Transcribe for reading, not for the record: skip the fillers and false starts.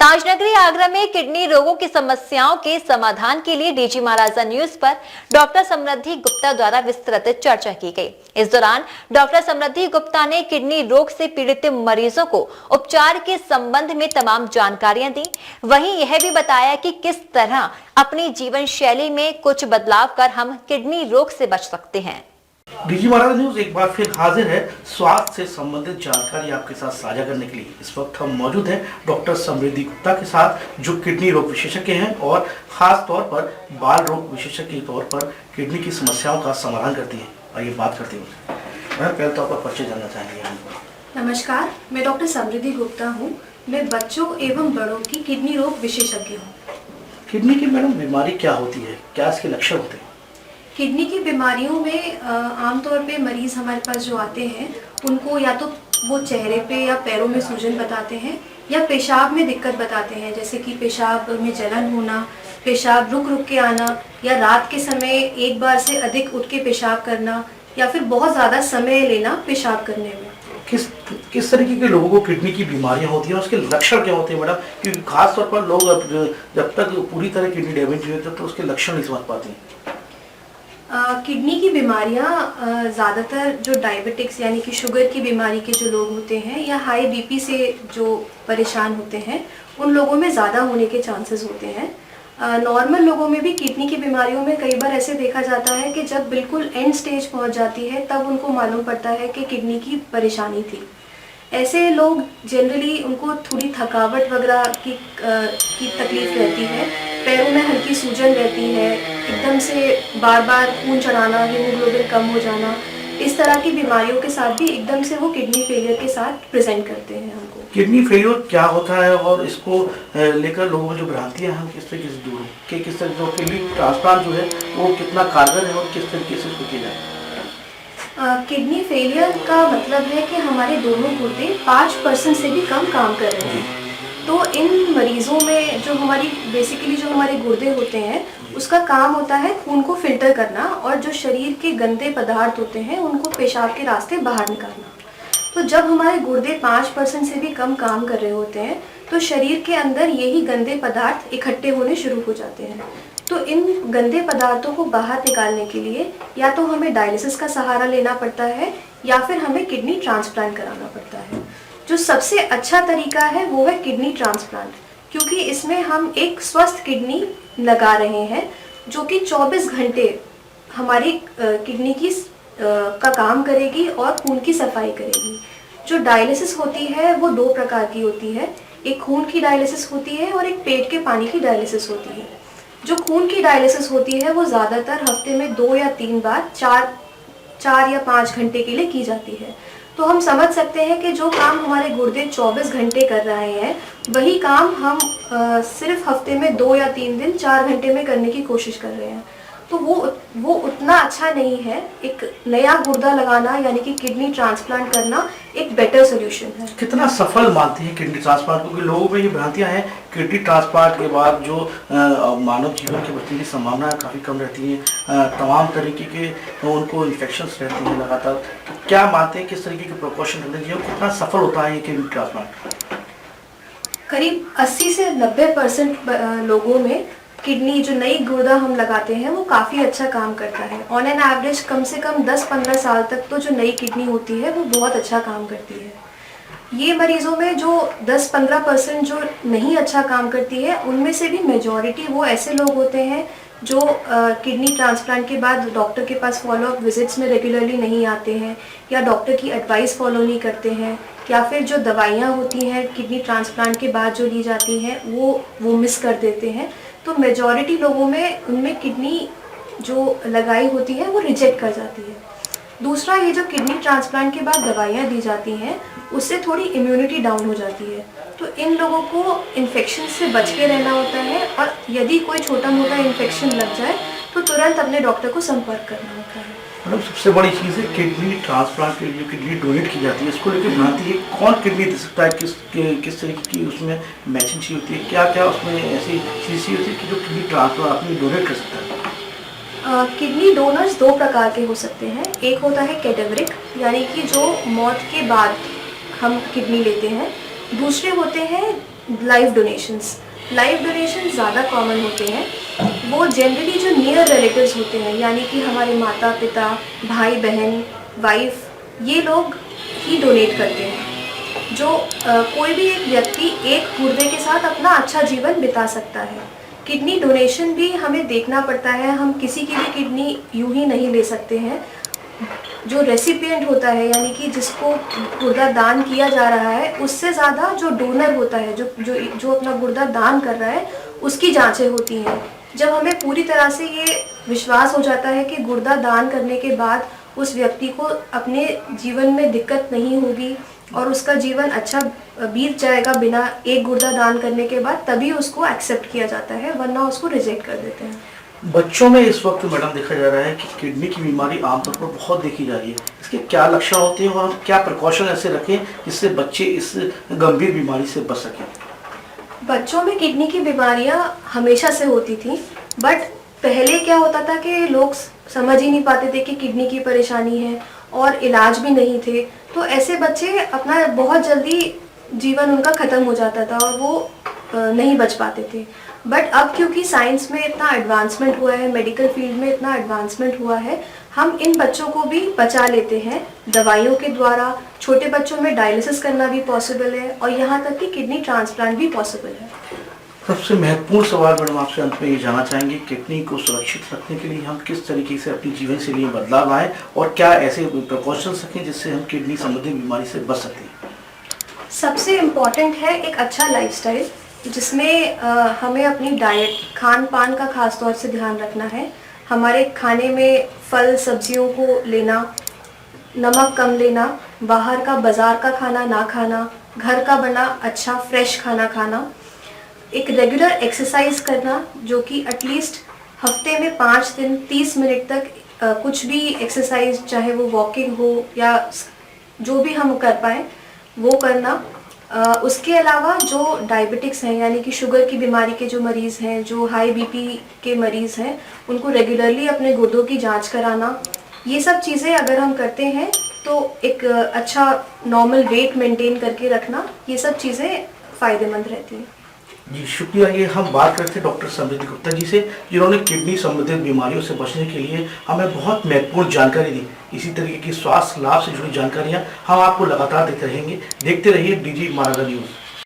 ताजनगरी आगरा में किडनी रोगों की समस्याओं के समाधान के लिए डीजी महाराजा न्यूज पर डॉक्टर समृद्धि गुप्ता द्वारा विस्तृत चर्चा की गई। इस दौरान डॉक्टर समृद्धि गुप्ता ने किडनी रोग से पीड़ित मरीजों को उपचार के संबंध में तमाम जानकारियां दी। वहीं यह भी बताया कि किस तरह अपनी जीवन शैली में कुछ बदलाव कर हम किडनी रोग से बच सकते हैं। डीजी महाराज न्यूज एक बार फिर हाजिर है स्वास्थ्य से संबंधित जानकारी आपके साथ साझा करने के लिए। इस वक्त हम मौजूद हैं डॉक्टर समृद्धि गुप्ता के साथ, जो किडनी रोग विशेषज्ञ हैं और खास तौर पर बाल रोग विशेषज्ञ के तौर पर किडनी की समस्याओं का समाधान करती हैं। आइए बात करते हैं। मैं पहले तो आपका परिचय जानना चाहेंगे। नमस्कार, मैं डॉक्टर समृद्धि गुप्ता हूँ। मैं बच्चों एवं बड़ों की किडनी रोग विशेषज्ञ हूँ। किडनी की मैडम बीमारी क्या होती है, क्या इसके लक्षण होते हैं? किडनी की बीमारियों में आमतौर पे मरीज हमारे पास जो आते हैं उनको या तो वो चेहरे पे या पैरों में सूजन बताते हैं या पेशाब में दिक्कत बताते हैं, जैसे कि पेशाब में जलन होना, पेशाब रुक रुक के आना या रात के समय एक बार से अधिक उठ के पेशाब करना या फिर बहुत ज़्यादा समय लेना पेशाब करने में। किस तरीके के लोगों को किडनी की बीमारियां होती हैं, उसके लक्षण क्या होते हैं मैडम? क्योंकि खास तौर पर लोग जब तक पूरी तरह किडनी डैमेज नहीं होती तो उसके लक्षण नहीं समझ पाते हैं। किडनी की बीमारियां ज़्यादातर जो डायबिटिक्स यानी कि शुगर की बीमारी के जो लोग होते हैं या हाई बीपी से जो परेशान होते हैं उन लोगों में ज़्यादा होने के चांसेस होते हैं। नॉर्मल लोगों में भी किडनी की बीमारियों में कई बार ऐसे देखा जाता है कि जब बिल्कुल एंड स्टेज पहुंच जाती है तब उनको मालूम पड़ता है कि किडनी की परेशानी थी। ऐसे लोग जनरली उनको थोड़ी थकावट वगैरह की तकलीफ रहती है, पैरों में हल्की सूजन रहती है, एकदम से बार बार खून चढ़ाना, हीमोग्लोबिन कम हो जाना, इस तरह की बीमारियों के साथ भी एकदम से वो किडनी फेलियर के साथ प्रेजेंट करते हैं हमको। किडनी फेलियर क्या होता है और इसको लेकर लोगों में जो भ्रांतियां हैं किस तरीके से दूर हो कि किस तरह जो किडनी ट्रांसप्लांट जो है वो कितना कारगर है और किस तरीके से इसको किया जाए? किडनी फेलियर का मतलब है कि हमारे दोनों गुर्दे 5% से भी कम काम कर रहे हैं। तो इन मरीजों में जो हमारे गुर्दे होते हैं उसका काम होता है खून को फिल्टर करना और जो शरीर के गंदे पदार्थ होते हैं उनको पेशाब के रास्ते बाहर निकालना। तो जब हमारे गुर्दे 5% से भी कम काम कर रहे होते हैं तो शरीर के अंदर यही गंदे पदार्थ इकट्ठे होने शुरू हो जाते हैं। तो इन गंदे पदार्थों को बाहर निकालने के लिए या तो हमें डायलिसिस का सहारा लेना पड़ता है या फिर हमें किडनी ट्रांसप्लांट कराना पड़ता है। जो सबसे अच्छा तरीका है वो है किडनी ट्रांसप्लांट, क्योंकि इसमें हम एक स्वस्थ किडनी लगा रहे हैं जो कि 24 घंटे हमारी किडनी की का काम करेगी और खून की सफाई करेगी। जो डायलिसिस होती है वो 2 प्रकार की होती है, एक खून की डायलिसिस होती है और एक पेट के पानी की डायलिसिस होती है। जो खून की डायलिसिस होती है वो ज़्यादातर हफ्ते में 2 या 3 बार 4 या 5 घंटे के लिए की जाती है। तो हम समझ सकते हैं कि जो काम हमारे गुर्दे 24 घंटे कर रहे हैं वही काम हम सिर्फ हफ्ते में 2 या 3 दिन 4 घंटे में करने की कोशिश कर रहे हैं। तो वो उतना अच्छा नहीं है। एक नया गुर्दा लगाना यानी कि किडनी ट्रांसप्लांट करना एक बेटर सोल्यूशन है। कितना सफल मानती है किडनी ट्रांसप्लांट? क्योंकि लोगों में ये भ्रांतियां हैं किडनी ट्रांसप्लांट के बाद जो मानव जीवन के बचने की संभावना काफ़ी कम रहती है, तमाम तरीके के उनको इन्फेक्शंस रहती हैं लगातार। तो क्या मानते हैं किस तरीके के प्रिकॉशन रखने चाहिए, कितना सफल होता है ये किडनी ट्रांसप्लांट? करीब 80 से 90% लोगों में किडनी जो नई गुर्दा हम लगाते हैं वो काफ़ी अच्छा काम करता है। ऑन एन एवरेज कम से कम 10-15 साल तक तो जो नई किडनी होती है वो बहुत अच्छा काम करती है। ये मरीजों में जो 10-15% जो नहीं अच्छा काम करती है उनमें से भी मेजॉरिटी वो ऐसे लोग होते हैं जो किडनी ट्रांसप्लांट के बाद डॉक्टर के पास फॉलोअप विजिट्स में रेगुलरली नहीं आते हैं या डॉक्टर की एडवाइस फॉलो नहीं करते हैं, या फिर जो दवाइयाँ होती हैं किडनी ट्रांसप्लांट के बाद जो ली जाती हैं वो मिस कर देते हैं। तो मेजॉरिटी लोगों में उनमें किडनी जो लगाई होती है वो रिजेक्ट कर जाती है। दूसरा, ये जो किडनी ट्रांसप्लांट के बाद दवाइयाँ दी जाती हैं उससे थोड़ी इम्यूनिटी डाउन हो जाती है। तो इन लोगों को इन्फेक्शन से बच के रहना होता है और यदि कोई छोटा मोटा इन्फेक्शन लग जाए तो तुरंत अपने डॉक्टर को संपर्क करना होता है। मतलब सबसे बड़ी चीज़ है किडनी ट्रांसप्लांट के लिए किडनी डोनेट की जाती है, इसको लेकर भ्रांति है कौन किडनी दे सकता है, किस तरीके की उसमें मैचिंग चाहिए होती है, क्या क्या उसमें ऐसी चीज़ चाहिए होती है कि जो किडनी ट्रांसप्लांट अपनी डोनेट कर सकता है? किडनी डोनर्स 2 प्रकार के हो सकते हैं। एक होता है कैडेवरिक, यानी कि जो मौत के बाद हम किडनी लेते हैं, दूसरे होते हैं लाइव डोनेशंस। लाइव डोनेशन ज़्यादा कॉमन होते हैं। वो जनरली जो नियर रिलेटिव्स होते हैं, यानी कि हमारे माता पिता, भाई बहन, वाइफ, ये लोग ही डोनेट करते हैं। जो कोई भी एक व्यक्ति एक गुर्दे के साथ अपना अच्छा जीवन बिता सकता है। किडनी डोनेशन भी हमें देखना पड़ता है, हम किसी की भी किडनी यूं ही नहीं ले सकते हैं। जो रेसिपिएंट होता है, यानी कि जिसको गुर्दा दान किया जा रहा है, उससे ज़्यादा जो डोनर होता है, जो अपना गुर्दा दान कर रहा है, उसकी जांचें होती हैं। जब हमें पूरी तरह से ये विश्वास हो जाता है कि गुर्दा दान करने के बाद उस व्यक्ति को अपने जीवन में दिक्कत नहीं होगी और उसका जीवन अच्छा बीत जाएगा बिना एक गुर्दा दान करने के बाद, तभी उसको एक्सेप्ट किया जाता है, वरना उसको रिजेक्ट कर देते हैं। बच्चों में इस वक्त मैडम देखा जा रहा है कि किडनी की बीमारी आमतौर पर बहुत देखी जा रही है। इसके क्या लक्षण होते हैं और हम क्या प्रिकॉशन ऐसे रखें जिससे बच्चे इस गंभीर बीमारी से बच सकें? बच्चों में किडनी की बीमारियां हमेशा से होती थी, बट पहले क्या होता था कि लोग समझ ही नहीं पाते थे कि किडनी की परेशानी है और इलाज भी नहीं थे। तो ऐसे बच्चे अपना बहुत जल्दी जीवन उनका ख़त्म हो जाता था और वो नहीं बच पाते थे। बट अब क्योंकि साइंस में इतना एडवांसमेंट हुआ है, मेडिकल फील्ड में इतना एडवांसमेंट हुआ है, हम इन बच्चों को भी बचा लेते हैं दवाइयों के द्वारा। छोटे बच्चों में डायलिसिस करना भी पॉसिबल है और यहाँ तक कि किडनी ट्रांसप्लांट भी पॉसिबल है। सबसे महत्वपूर्ण सवाल मैडम आपसे अंत में ये जानना चाहेंगे, किडनी को सुरक्षित रखने के लिए हम किस तरीके से अपनी जीवन शैली में बदलाव लाएं और क्या ऐसे प्रिकॉशंस रखें जिससे हम किडनी संबंधी बीमारी से बच सकें? सबसे इम्पॉर्टेंट है एक अच्छा लाइफस्टाइल, जिसमें हमें अपनी डाइट, खान पान का खास तौर से ध्यान रखना है। हमारे खाने में फल सब्जियों को लेना, नमक कम लेना, बाहर का बाज़ार का खाना ना खाना, घर का बना अच्छा फ्रेश खाना खाना, एक रेगुलर एक्सरसाइज करना, जो कि एटलीस्ट हफ्ते में 5 दिन 30 मिनट तक कुछ भी एक्सरसाइज, चाहे वो वॉकिंग हो या जो भी हम कर पाएँ वो करना। उसके अलावा जो डायबिटिक्स हैं, यानी कि शुगर की बीमारी के जो मरीज़ हैं, जो हाई बीपी के मरीज़ हैं, उनको रेगुलरली अपने गुर्दों की जांच कराना। ये सब चीज़ें अगर हम करते हैं तो एक अच्छा नॉर्मल वेट मेंटेन करके रखना, ये सब चीज़ें फ़ायदेमंद रहती हैं। जी शुक्रिया। ये हम बात करते हैं डॉक्टर समृद्धि गुप्ता जी से, जिन्होंने किडनी संबंधित बीमारियों से बचने के लिए हमें बहुत महत्वपूर्ण जानकारी दी। इसी तरीके की स्वास्थ्य लाभ से जुड़ी जानकारियां हम आपको लगातार देते रहेंगे। देखते रहिए DG महाराजा न्यूज़।